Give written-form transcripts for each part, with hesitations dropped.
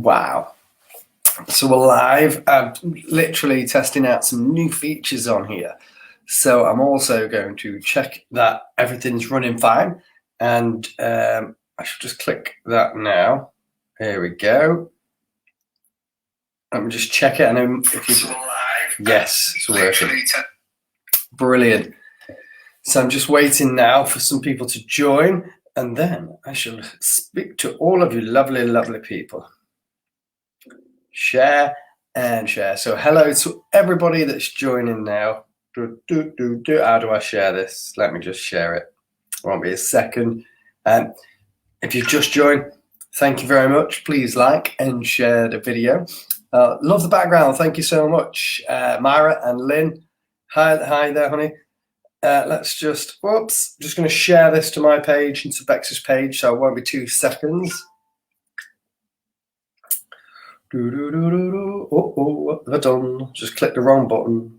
Wow. So we're live. I'm literally testing out some new features on here. So I'm also going to check that everything's running fine. And I should just click that now. Here we go. Let me just check it. I know if you... Yes, it's working. Brilliant. So I'm just waiting now for some people to join, and then I shall speak to all of you lovely, lovely people. Share and share. So hello to everybody that's joining now. How do I share this? Let me just share it. Won't be a second. If you've just joined, thank you very much. Please like and share the video. Love the background. Thank you so much, Myra and Lynn. Hi there, honey. Let's just, just going to share this to my page and to Bex's page, so it won't be 2 seconds. Oh, what have I done? Just clicked the wrong button.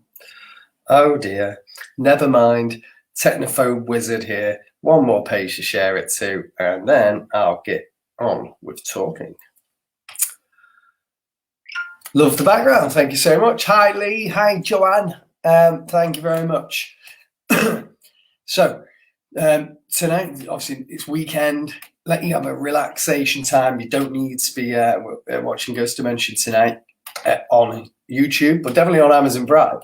Oh dear. Never mind. Technophobe wizard here. One more page to share it to, and then I'll get on with talking. Love the background. Thank you so much. Hi, Lee. Hi, Joanne. Thank you very much. So tonight, obviously, it's weekend. Let you have a relaxation time. You don't need to be watching Ghost Dimension tonight on YouTube, but definitely on Amazon Prime.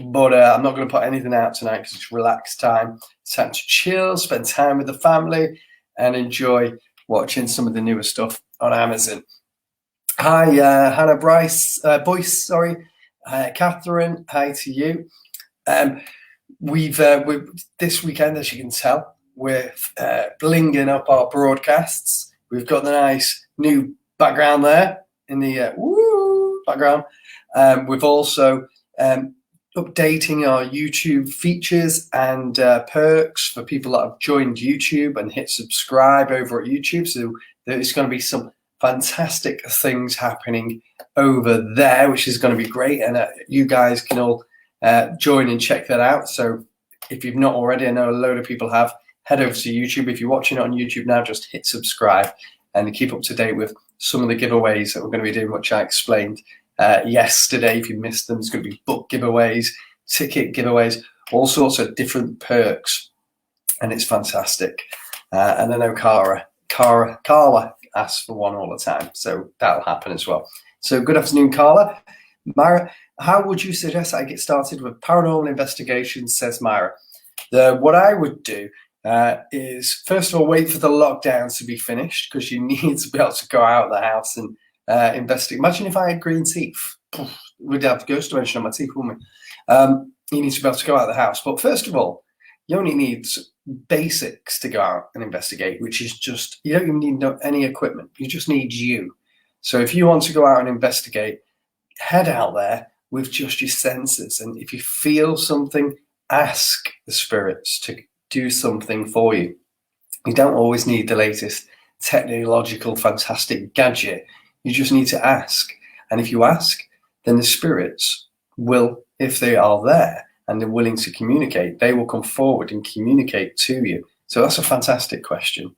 But I'm not going to put anything out tonight because it's relaxed time. It's time to chill, spend time with the family, and enjoy watching some of the newer stuff on Amazon. Hi, Hannah Boyce. Sorry, Catherine. Hi to you. We've this weekend, as you can tell, we're blinging up our broadcasts. We've got the nice new background there in the background. We've also updating our YouTube features and perks for people that have joined YouTube and hit subscribe over at YouTube. So there's going to be some fantastic things happening over there, which is going to be great. And you guys can all join and check that out. So if you've not already, I know a load of people have, head over to YouTube. If you're watching it on YouTube now, just hit subscribe and keep up to date with some of the giveaways that we're going to be doing, which I explained yesterday. If you missed them, there's going to be book giveaways, ticket giveaways, all sorts of different perks, and it's fantastic. And I know Carla asks for one all the time, so that'll happen as well. So good afternoon, Carla. Myra, how would you suggest I get started with paranormal investigations, says Myra? What I would do is, first of all, wait for the lockdown to be finished, because you need to be able to go out of the house and investigate. Imagine if I had green teeth. We'd have Ghost Dimension on my teeth, wouldn't we? You need to be able to go out of the house. But first of all, you only need basics to go out and investigate, which is just, you don't even need any equipment. You just need you. So if you want to go out and investigate, head out there with just your senses. And if you feel something, ask the spirits to do something for you. You don't always need the latest technological, fantastic gadget. You just need to ask. And if you ask, then the spirits will, if they are there and they're willing to communicate, they will come forward and communicate to you. So that's a fantastic question.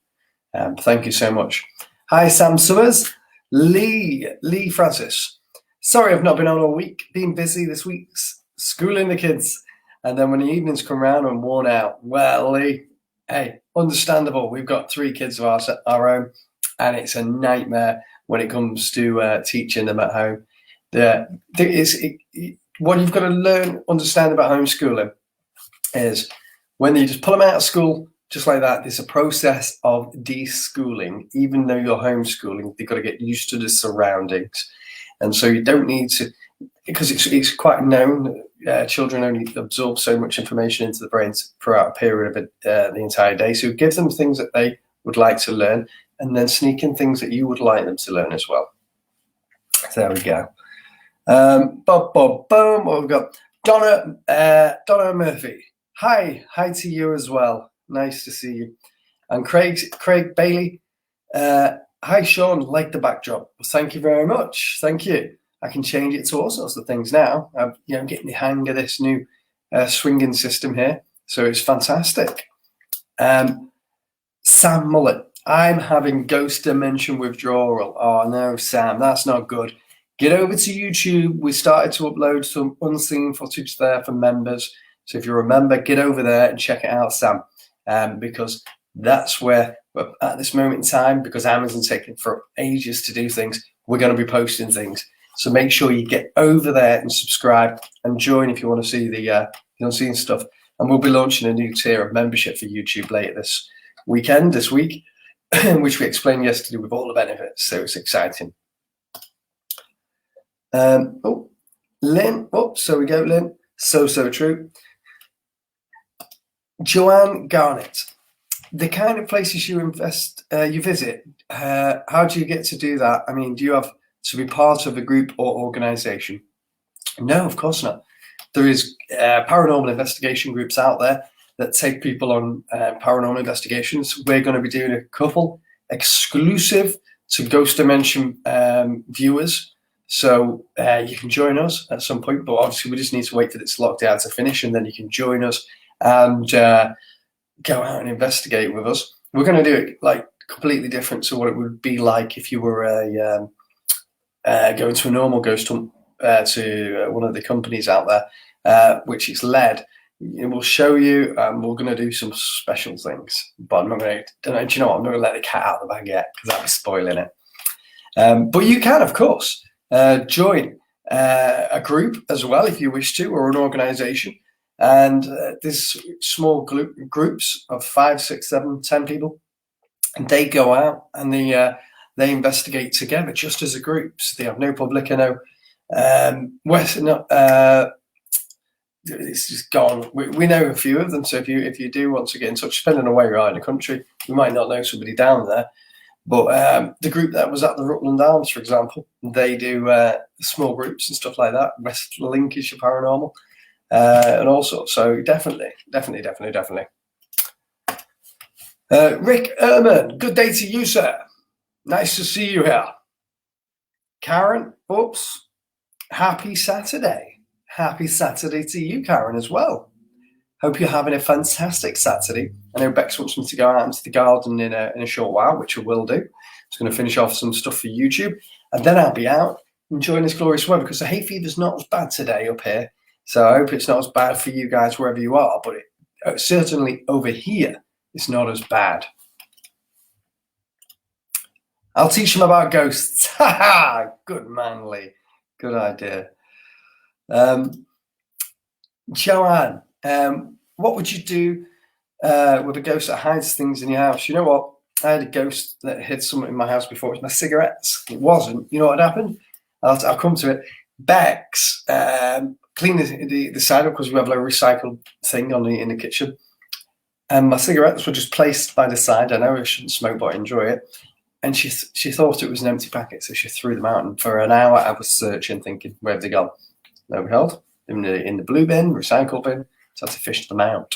Thank you so much. Hi, Sam Summers. Lee Francis. Sorry, I've not been on all week. Been busy this week, schooling the kids. And then when the evenings come around, I'm worn out. Well, Lee, hey, understandable. We've got 3 kids of our own, and it's a nightmare when it comes to teaching them at home. What you've got to understand about homeschooling is when you just pull them out of school, just like that, there's a process of deschooling. Even though you're homeschooling, they've got to get used to the surroundings. And so you don't need to, because it's quite known, children only absorb so much information into the brains throughout a period of the entire day. So give them things that they would like to learn, and then sneak in things that you would like them to learn as well. So there we go. Boom. What we've got? Donna Murphy. Hi to you as well. Nice to see you. And Craig Bailey. Hi, Sean. Like the backdrop. Well, thank you very much. Thank you. I can change it to all sorts of things now. I'm getting the hang of this new swinging system here, so it's fantastic. Sam Mullet. I'm having ghost dimension withdrawal. Oh no, Sam, that's not good. Get over to YouTube. We started to upload some unseen footage there for members. So if you're a member, get over there and check it out, Sam, because that's where, at this moment in time, because Amazon's taking for ages to do things, we're going to be posting things. So make sure you get over there and subscribe and join if you want to see the unseen stuff. And we'll be launching a new tier of membership for YouTube later this week, which we explained yesterday with all the benefits. So it's exciting. Lynn. Oh, so we go, Lynn. So true. Joanne Garnett. The kind of places you visit, how do you get to do that? I mean, do you have to be part of a group or organization? No, of course not. There is paranormal investigation groups out there that take people on paranormal investigations. We're going to be doing a couple exclusive to Ghost Dimension viewers. So you can join us at some point, but obviously we just need to wait for this lockdown to finish, and then you can join us and go out and investigate with us. We're going to do it like completely different to what it would be like if you were going to a normal ghost hunt to one of the companies out there, which is led. It will show you, and we're going to do some special things. But I'm not going to, do you know what? I'm not going to let the cat out of the bag yet because that'd be spoiling it. But you can, of course, join a group as well if you wish to, or an organization. And there's small groups of 5, 6, 7, 10 people, and they go out and they investigate together just as a group. So they have no public, no it's just gone. We know a few of them, so if you do want to get in touch, depending on where you are in the country, you might not know somebody down there. But the group that was at the Rutland Arms, for example, they do small groups and stuff like that. West Lincolnshire Paranormal. And all sorts. So definitely. Rick Ehrman, good day to you, sir. Nice to see you here. Karen, oops, happy Saturday. Happy Saturday to you, Karen, as well. Hope you're having a fantastic Saturday. I know Bex wants me to go out into the garden in a short while, which I will do. Just going to finish off some stuff for YouTube, and then I'll be out enjoying this glorious weather, because the hay fever's not as bad today up here. So I hope it's not as bad for you guys wherever you are, but certainly over here, it's not as bad. I'll teach them about ghosts. Ha ha! Good man, Lee. Good idea. Joanne, what would you do with a ghost that hides things in your house? You know what? I had a ghost that hid something in my house before. It was my cigarettes. It wasn't. You know what happened? I'll come to it. Bex cleaned the side up because we have a recycled thing in the kitchen. And my cigarettes were just placed by the side. I know I shouldn't smoke, but I enjoy it. And she thought it was an empty packet, so she threw them out. And for an hour, I was searching, thinking, where have they gone? No held in the blue bin, recycle bin. So I had to fish them out.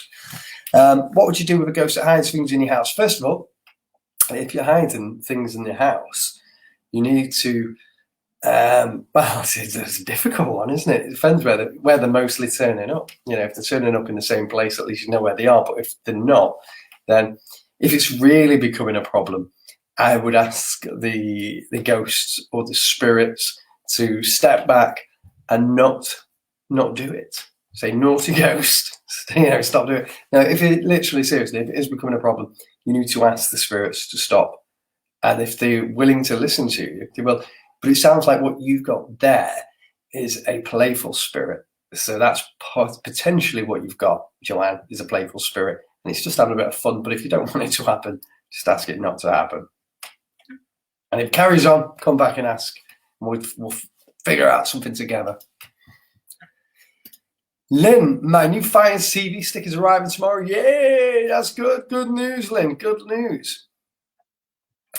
What would you do with a ghost that hides things in your house? First of all, if you're hiding things in your house, you need to. Well, it's a difficult one, isn't it? It depends where they're mostly turning up. You know, if they're turning up in the same place, at least you know where they are. But if they're not, then if it's really becoming a problem, I would ask the ghosts or the spirits to step back and not do it. Say, naughty ghost, stop doing it. Now, if it literally, seriously, if it is becoming a problem, you need to ask the spirits to stop. And if they're willing to listen to you, they will. But it sounds like what you've got there is a playful spirit. So that's potentially what you've got, Joanne, is a playful spirit. And it's just having a bit of fun. But if you don't want it to happen, just ask it not to happen. And if it carries on, come back and ask. And we'll figure out something together. Lynn, my new Fire TV stick is arriving tomorrow. Yay, that's good. Good news, Lynn. Good news.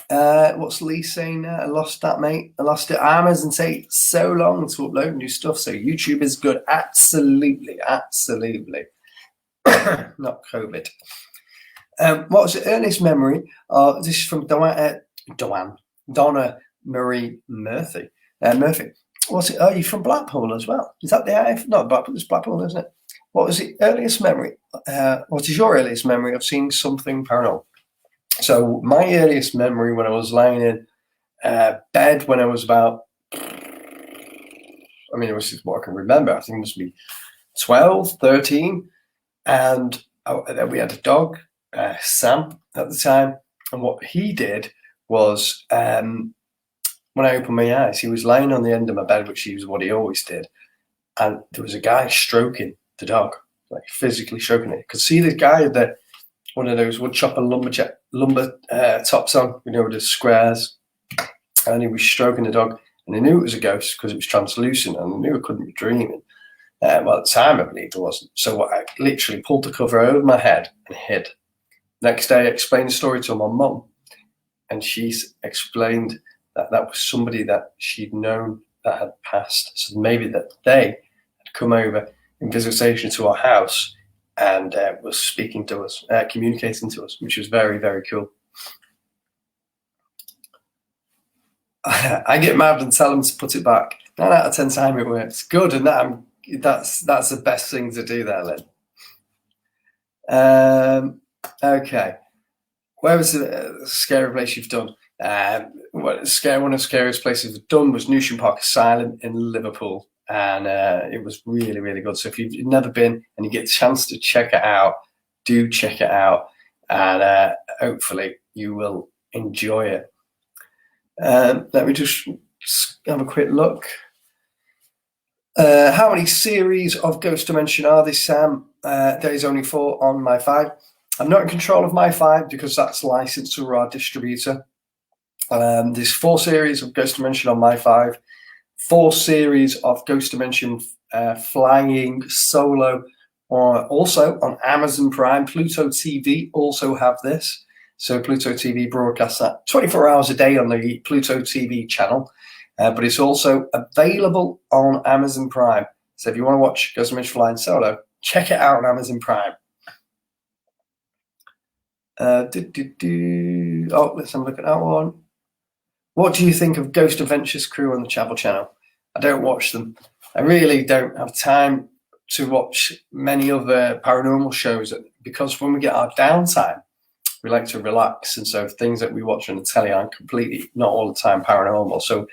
What's Lee saying now? I lost that, mate. I lost it. Amazon takes so long to upload new stuff, so YouTube is good. Absolutely. Not COVID. What was the earliest memory? This is from Donna Marie Murphy. What's it? Oh, you're from Blackpool as well. Is that the IF? No, Blackpool. It's Blackpool, isn't it? What was the earliest memory? What is your earliest memory of seeing something paranormal? So my earliest memory when I was lying in bed when I was about, I mean, it was just what I can remember. I think it must be 12, 13. And then we had a dog, Sam, at the time. And what he did was, when I opened my eyes, he was lying on the end of my bed, which is what he always did. And there was a guy stroking the dog, like physically stroking it. I could see the guy with one of those wood chopper lumber tops on, the squares. And he was stroking the dog. And I knew it was a ghost because it was translucent, and I knew I couldn't be dreaming. Well, at the time, I believed it wasn't. So I literally pulled the cover over my head and hid. Next day, I explained the story to my mum, and she's explained that that was somebody that she'd known that had passed. So maybe that they had come over in visitation to our house and was speaking to us, communicating to us, which was very, very cool. I get mad and tell them to put it back. 9 out of 10 times it works. Good, and that's the best thing to do there, Lynn. Okay. Where was the scary place you've done? One of the scariest places I've done was Newsham Park Asylum in Liverpool, and it was really, really good. So if you've never been and you get a chance to check it out, do check it out, and hopefully you will enjoy it. Let me just have a quick look. How many series of Ghost Dimension are there, Sam? There's only 4 on my 5. I'm not in control of my 5 because that's licensed to our distributor. There's 4 series of Ghost Dimension on my 5. 4 series of Ghost Dimension Flying Solo, also on Amazon Prime. Pluto TV also have this. So Pluto TV broadcasts that 24 hours a day on the Pluto TV channel. But it's also available on Amazon Prime. So if you want to watch Ghost Dimension Flying Solo, check it out on Amazon Prime. Oh, let's have a look at that one. What do you think of Ghost Adventures crew on the Travel Channel? I don't watch them. I really don't have time to watch many other paranormal shows because when we get our downtime, we like to relax. And so things that we watch on the telly aren't completely, not all the time, paranormal. So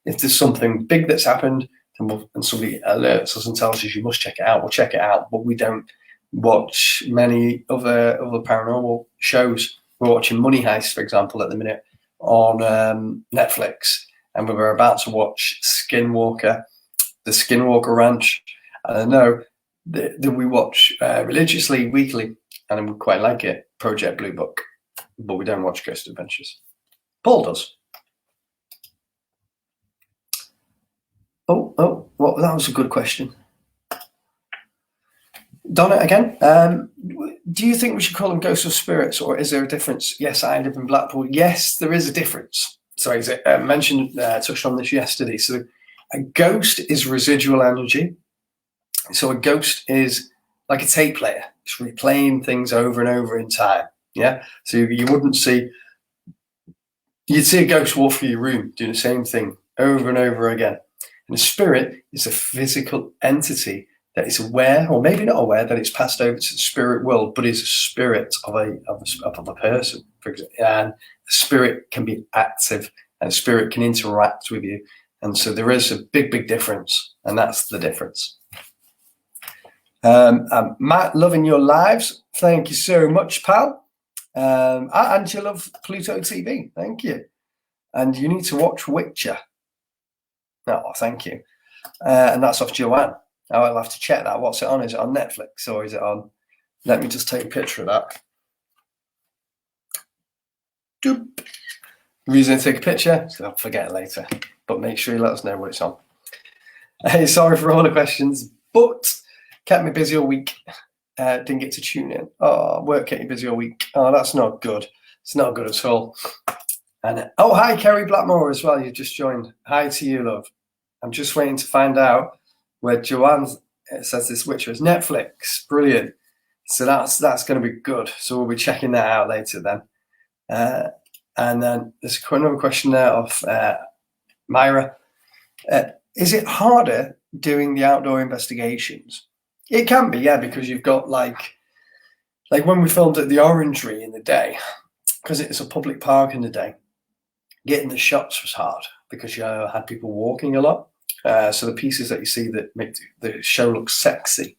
if there's something big that's happened and somebody alerts us and tells us you must check it out, we'll check it out. But we don't watch many other paranormal shows. We're watching Money Heist, for example, at the minute on Netflix, and we were about to watch the Skinwalker Ranch. And I know that we watch religiously weekly, and we quite like it, Project Blue Book, but we don't watch Ghost Adventures. Paul does. Oh, well, that was a good question. Donna again. Do you think we should call them ghosts or spirits, or is there a difference? Yes, I live in Blackpool. Yes, there is a difference. Sorry, I touched on this yesterday. So a ghost is residual energy. So a ghost is like a tape player. It's replaying things over and over in time. Yeah. So you'd see a ghost walk through your room doing the same thing over and over again. And a spirit is a physical entity that is aware, or maybe not aware, that it's passed over to the spirit world, but is a spirit of a person, for example. And a spirit can be active, and a spirit can interact with you. And so there is a big, big difference, and that's the difference. Matt, loving your lives. Thank you so much, pal. And you love Pluto TV. Thank you. And you need to watch Witcher. Oh, thank you. And that's off Joanne. I'll have to check that. What's it on? Is it on Netflix or is it on? Let me just take a picture of that. Doop. The reason I take a picture, so I'll forget it later. But make sure you let us know what it's on. Hey, sorry for all the questions, but kept me busy all week. Didn't get to tune in. Oh, work kept me busy all week. Oh, that's not good. It's not good at all. And hi, Kerry Blackmore as well. You just joined. Hi to you, love. I'm just waiting to find out where Joanne says this Witcher is. Netflix. Brilliant. So that's going to be good. So we'll be checking that out later then. And then there's another question there of Myra. Is it harder doing the outdoor investigations? It can be, yeah, because you've got like when we filmed at the Orangery in the day, because it's a public park in the day, getting the shots was hard because you had people walking a lot. So the pieces that you see that make the show look sexy,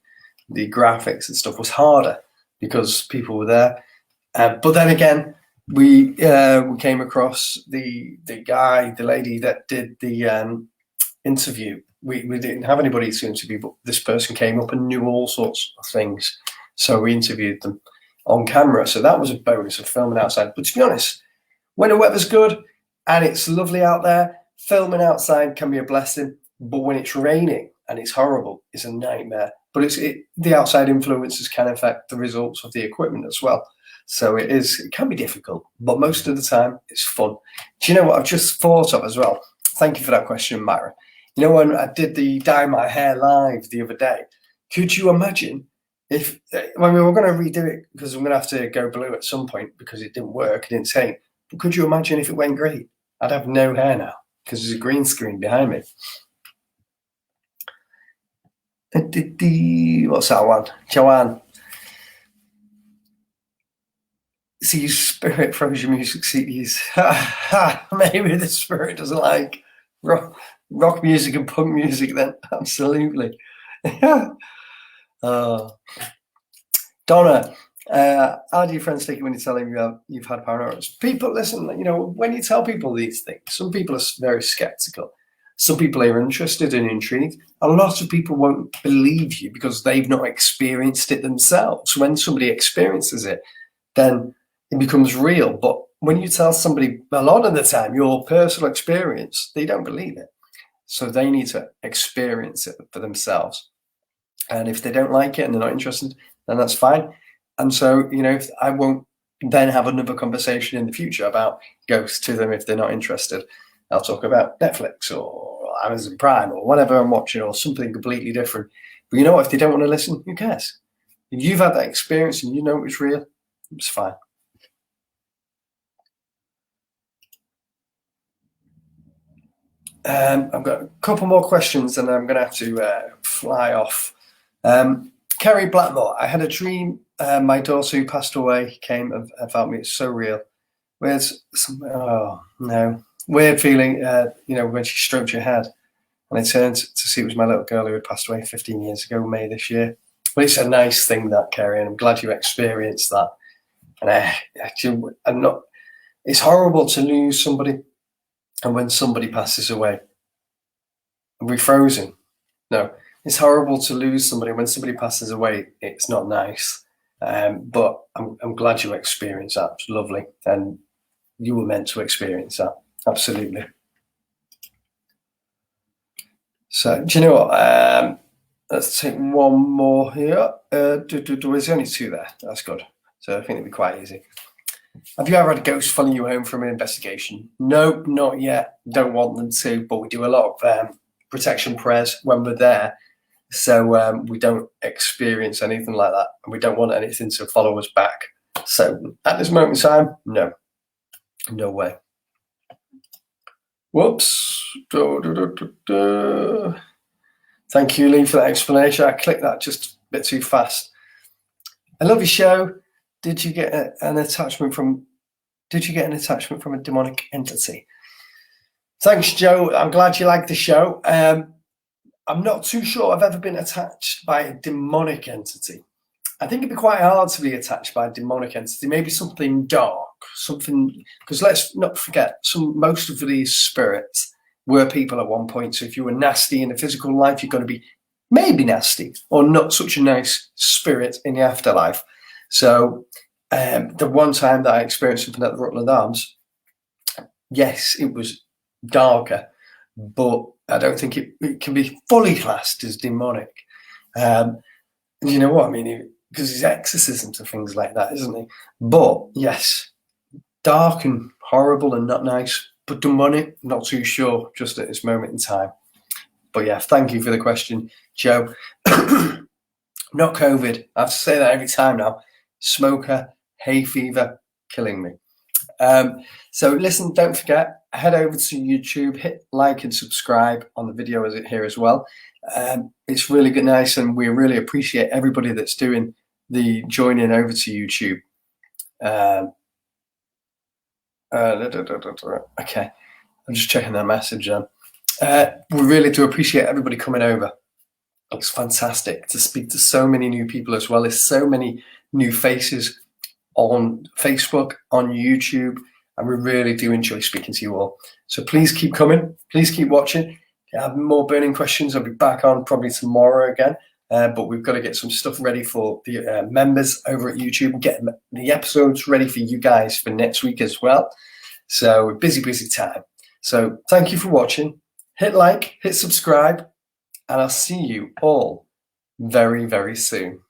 the graphics and stuff, was harder because people were there. But then again, we came across the lady that did the interview. We didn't have anybody to interview, but this person came up and knew all sorts of things. So we interviewed them on camera. So that was a bonus of filming outside. But to be honest, when the weather's good and it's lovely out there, filming outside can be a blessing. But when it's raining and it's horrible, it's a nightmare. But the outside influences can affect the results of the equipment as well. So it can be difficult, but most of the time it's fun. Do you know what I've just thought of as well? Thank you for that question, Myra. You know, when I did the dye my hair live the other day, could you imagine if, when we were going to redo it, because I'm going to have to go blue at some point because it didn't work, it didn't take. But could you imagine if it went green? I'd have no hair now because there's a green screen behind me. What's that one? Joanne. See, spirit frozen music CDs. Maybe the spirit doesn't like rock music and punk music then. Absolutely. Donna, how do your friends take it when you tell them you've had paranormals? People, listen, you know, when you tell people these things, some people are very skeptical. Some people are interested and intrigued. A lot of people won't believe you because they've not experienced it themselves. When somebody experiences it, then it becomes real. But when you tell somebody a lot of the time your personal experience, they don't believe it. So they need to experience it for themselves. And if they don't like it and they're not interested, then that's fine. And so, you know, I won't then have another conversation in the future about ghosts to them if they're not interested. I'll talk about Netflix or Amazon Prime or whatever I'm watching or something completely different. But you know what? If they don't want to listen, who cares? If you've had that experience and you know it's real, it's fine. I've got a couple more questions and I'm going to have to fly off. Kerry Blackmore, I had a dream. My daughter who passed away came and felt me. It's so real. Weird feeling, you know, when she stroked your head. And I turned to see it was my little girl who had passed away 15 years ago, May this year. But it's a nice thing, that, Kerry, and I'm glad you experienced that. And I'm not. It's horrible to lose somebody. And when somebody passes away, we're frozen. No, it's horrible to lose somebody. When somebody passes away, it's not nice. But I'm glad you experienced that. It's lovely. And you were meant to experience that. Absolutely. So, do you know what? Let's take one more here. There's only two there. That's good. So I think it'll be quite easy. Have you ever had a ghost following you home from an investigation? No, not yet. Don't want them to, but we do a lot of protection prayers when we're there. So we don't experience anything like that. And we don't want anything to follow us back. So at this moment in time, no. No way. Whoops. Thank you, Lee, for that explanation. I clicked that just a bit too fast. I love your show. Did you get an attachment from a demonic entity? Thanks, Joe. I'm glad you like the show. I'm not too sure I've ever been attached by a demonic entity. I think it'd be quite hard to be attached by a demonic entity. Maybe something dark, something, because let's not forget, most of these spirits were people at one point. So if you were nasty in the physical life, you're going to be maybe nasty or not such a nice spirit in the afterlife. So the one time that I experienced something at the Rutland Arms, yes, it was darker, but I don't think it can be fully classed as demonic. You know what I mean? Because he's exorcisms and things like that, isn't he? But yes, dark and horrible and not nice, but demonic, not too sure just at this moment in time. But yeah, thank you for the question, Joe. Not COVID. I have to say that every time now. Smoker, hay fever, killing me. So listen, don't forget, head over to YouTube, hit like and subscribe on the video here as well. It's really good, nice, and we really appreciate everybody that's doing the joining over to YouTube. Okay, I'm just checking that message. We really do appreciate everybody coming over. It's fantastic to speak to so many new people as well as so many new faces on Facebook, on YouTube, and we really do enjoy speaking to you all. So please keep coming, please keep watching. If you have more burning questions, I'll be back on probably tomorrow again. But we've got to get some stuff ready for the members over at YouTube and get the episodes ready for you guys for next week as well. So busy time. So thank you for watching. Hit like, hit subscribe, and I'll see you all very, very soon.